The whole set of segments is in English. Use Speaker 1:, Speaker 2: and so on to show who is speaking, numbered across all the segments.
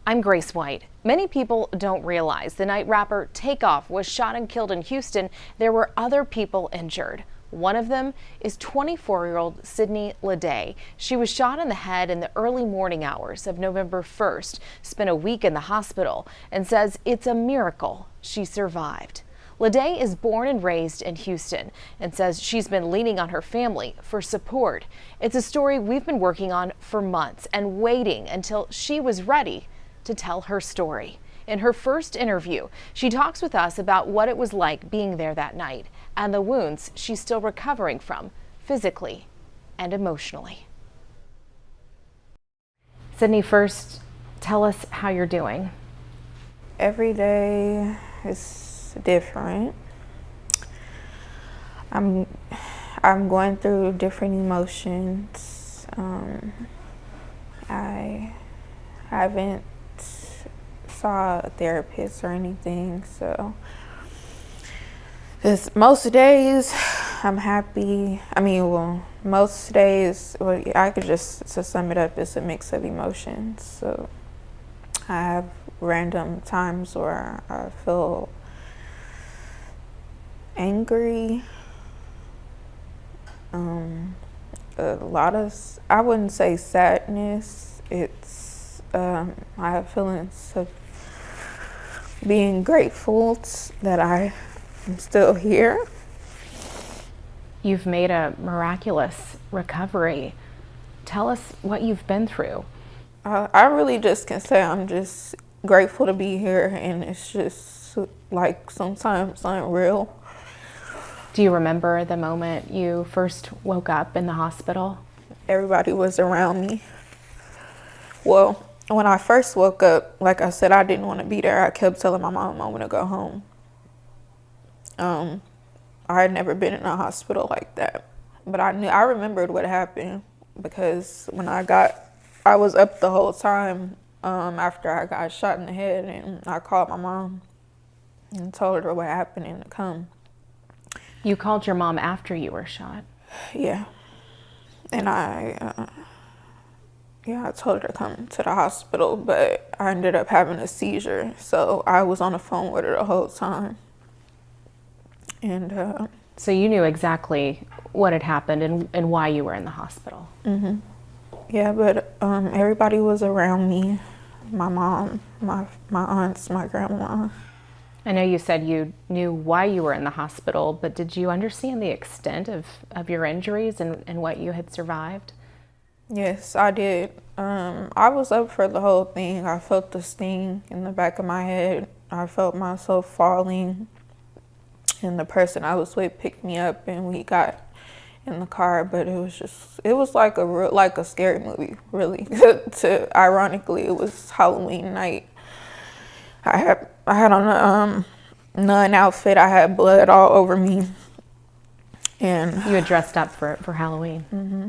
Speaker 1: I'm Grace White. Many people don't realize the night rapper Takeoff was shot and killed in Houston. There were other people injured. One of them is 24-year-old Sydney Leday. She was shot in the head in the early morning hours of November 1st, spent a week in the hospital, and says it's a miracle she survived. Leday is born and raised in Houston and says she's been leaning on her family for support. It's a story we've been working on for months and waiting until she was ready to tell her story. In her first interview, she talks with us about what it was like being there that night and the wounds she's still recovering from, physically and emotionally. Sydney, first, tell us how you're doing.
Speaker 2: Every day is different. I'm going through different emotions. I haven't saw a therapist or anything, so most days I'm happy. Most days, I could just, to sum it up, it's a mix of emotions. So I have random times where I feel angry, a lot of, I wouldn't say sadness, it's I have feelings of being grateful that I am still here.
Speaker 1: You've made a miraculous recovery. Tell us what you've been through.
Speaker 2: I really just can say I'm just grateful to be here, and it's just like sometimes unreal.
Speaker 1: Do you remember the moment you first woke up in the hospital?
Speaker 2: Everybody was around me. Well, when I first woke up, like I said, I didn't want to be there. I kept telling my mom I want to go home. I had never been in a hospital like that, but I remembered what happened, because when I was up the whole time after I got shot in the head, and I called my mom and told her what happened and to come.
Speaker 1: You called your mom after you were shot?
Speaker 2: Yeah. And I told her to come to the hospital, but I ended up having a seizure. So I was on the phone with her the whole time. And
Speaker 1: so you knew exactly what had happened and why you were in the hospital?
Speaker 2: Mm-hmm. Yeah, but everybody was around me. My mom, my aunts, my grandma.
Speaker 1: I know you said you knew why you were in the hospital, but did you understand the extent of your injuries and what you had survived?
Speaker 2: Yes, I did. I was up for the whole thing. I felt the sting in the back of my head. I felt myself falling, and the person I was with picked me up, and we got in the car. But it was like a scary movie, really. Ironically, it was Halloween night. I had on a nun outfit. I had blood all over me, and
Speaker 1: you had dressed up for Halloween.
Speaker 2: Mm-hmm.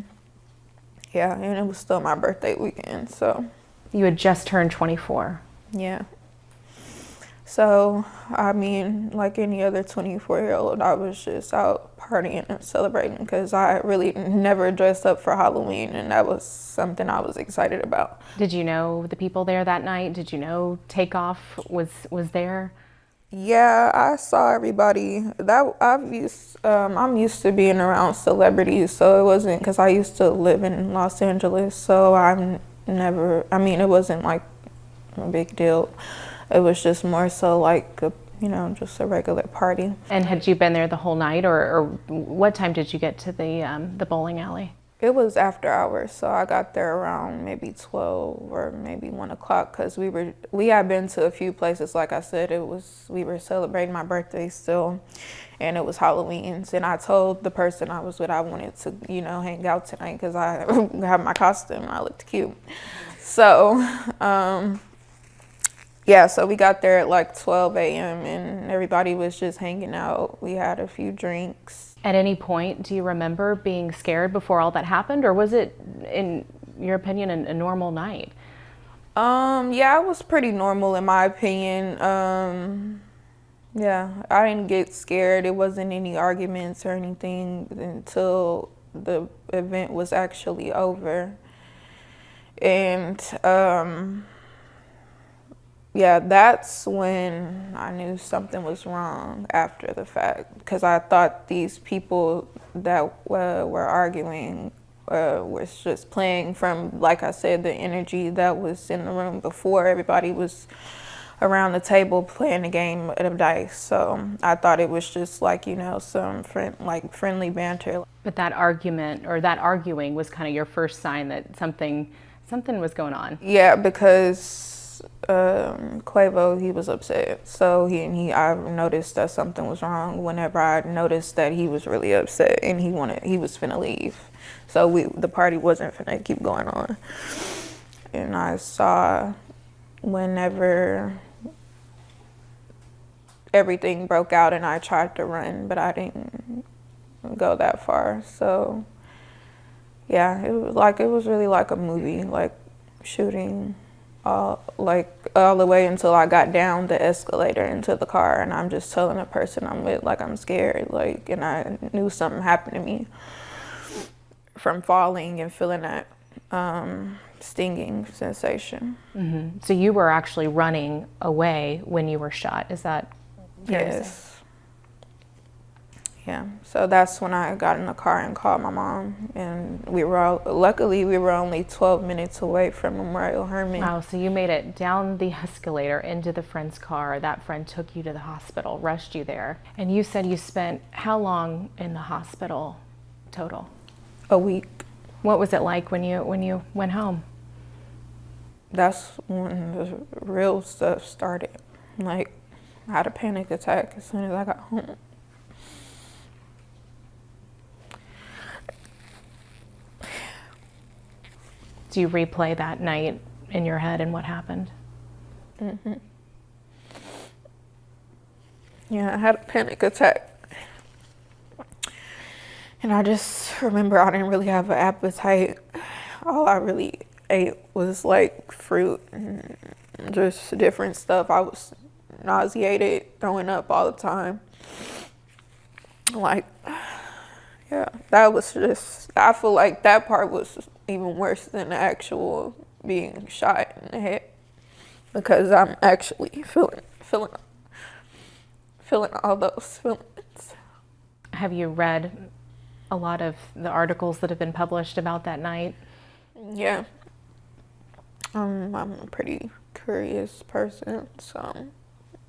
Speaker 2: Yeah, and it was still my birthday weekend, so.
Speaker 1: You had just turned 24.
Speaker 2: Yeah. So, like any other 24-year-old, I was just out partying and celebrating, because I really never dressed up for Halloween, and that was something I was excited about.
Speaker 1: Did you know the people there that night? Did you know Takeoff was there?
Speaker 2: Yeah, I saw everybody. I'm used to being around celebrities, so it wasn't, because I used to live in Los Angeles, so it wasn't like a big deal. It was just more so like just a regular party.
Speaker 1: And had you been there the whole night, or what time did you get to the bowling alley?
Speaker 2: It was after hours, so I got there around maybe 12 or maybe 1 o'clock, because we had been to a few places. Like I said, we were celebrating my birthday still, and it was Halloween. And I told the person I was with I wanted to, hang out tonight, because I had my costume and I looked cute. So, yeah, so we got there at like 12 a.m. and everybody was just hanging out. We had a few drinks.
Speaker 1: At any point, do you remember being scared before all that happened, or was it, in your opinion, a normal night?
Speaker 2: Yeah, it was pretty normal in my opinion. Yeah, I didn't get scared. It wasn't any arguments or anything until the event was actually over. And yeah, that's when I knew something was wrong after the fact, because I thought these people that were arguing was just playing from, like I said, the energy that was in the room before. Everybody was around the table playing a game of dice, so I thought it was just like, you know, some friendly banter.
Speaker 1: But that argument or that arguing was kind of your first sign that something was going on.
Speaker 2: Yeah, because Quavo, he was upset. So I noticed that something was wrong whenever I noticed that he was really upset and he was finna leave. So the party wasn't finna keep going on. And I saw whenever everything broke out and I tried to run, but I didn't go that far. So yeah, it was really like a movie, like shooting all the way until I got down the escalator into the car, and I'm just telling the person I'm with, like, I'm scared, like, and I knew something happened to me from falling and feeling that stinging sensation.
Speaker 1: Mm-hmm. So you were actually running away when you were shot. Is that fair to say?
Speaker 2: Yes. Yeah, so that's when I got in the car and called my mom, and luckily we were only 12 minutes away from Memorial Hermann.
Speaker 1: Wow, so you made it down the escalator into the friend's car. That friend took you to the hospital, rushed you there. And you said you spent how long in the hospital total?
Speaker 2: A week.
Speaker 1: What was it like when you went home?
Speaker 2: That's when the real stuff started. Like, I had a panic attack as soon as I got home.
Speaker 1: Do you replay that night in your head and what happened?
Speaker 2: Mm-hmm. Yeah, I had a panic attack. And I just remember I didn't really have an appetite. All I really ate was like fruit and just different stuff. I was nauseated, throwing up all the time. Like, yeah, that was just, I feel like that part was even worse than the actual being shot in the head, because I'm actually feeling all those feelings.
Speaker 1: Have you read a lot of the articles that have been published about that night?
Speaker 2: Yeah. I'm a pretty curious person, so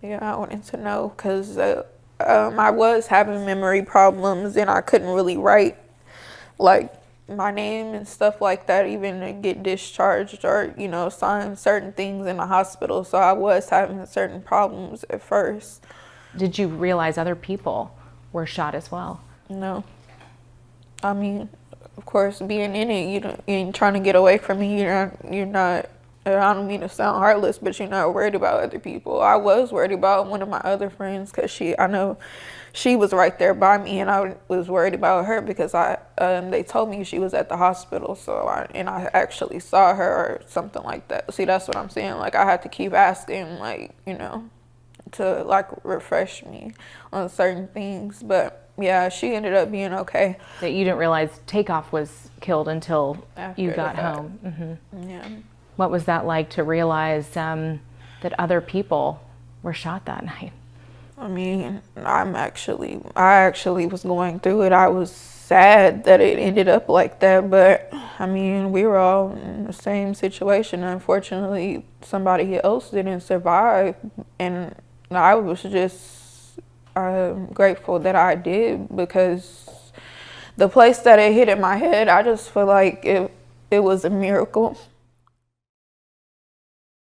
Speaker 2: yeah, I wanted to know, because I was having memory problems and I couldn't really write like my name and stuff like that, even to get discharged or, you know, sign certain things in the hospital. So I was having certain problems at first.
Speaker 1: Did you realize other people were shot as well?
Speaker 2: No. I mean, of course, being in it, you ain't trying to get away from me. You're not, I don't mean to sound heartless, but you're not worried about other people. I was worried about one of my other friends, because I know she was right there by me, and I was worried about her because they told me she was at the hospital, so I actually saw her or something like that. See, that's what I'm saying. Like, I had to keep asking, like, you know, to like refresh me on certain things. But yeah, she ended up being okay.
Speaker 1: That you didn't realize Takeoff was killed until
Speaker 2: After
Speaker 1: you got
Speaker 2: the fact.
Speaker 1: home. Mm-hmm.
Speaker 2: Yeah.
Speaker 1: What was that like to realize that other people were shot that night?
Speaker 2: I mean, I actually was going through it. I was sad that it ended up like that, but I mean, we were all in the same situation. Unfortunately, somebody else didn't survive, and I was just grateful that I did, because the place that it hit in my head, I just feel like it was a miracle.